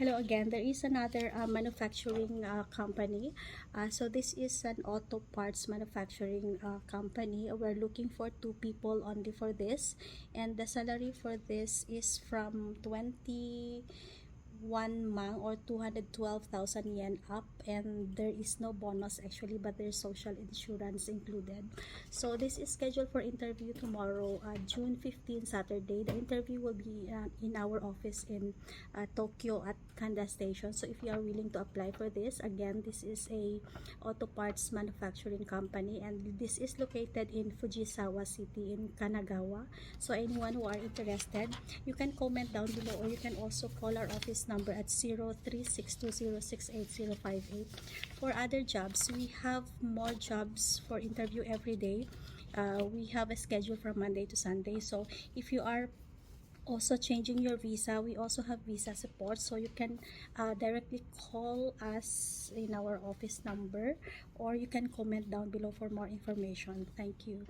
Hello again. There is another manufacturing company. So this is an auto parts manufacturing company. We're looking for 2 people only for this, and the salary for this is from 21 mang or 212,000 yen up, and there is no bonus actually, but there's social insurance included. So this is scheduled for interview tomorrow, June 15, Saturday. The interview will be in our office in Tokyo at Kanda Station. So if you are willing to apply for this, again, this is a auto parts manufacturing company, and this is located in Fujisawa City in Kanagawa. So anyone who are interested, you can comment down below, or you can also call our office number at 0362068058. For other jobs, we have more jobs for interview every day. We have a schedule from Monday to Sunday. So if you are also changing your visa, we also have visa support, so you can directly call us in our office number, or you can comment down below for more information. Thank you.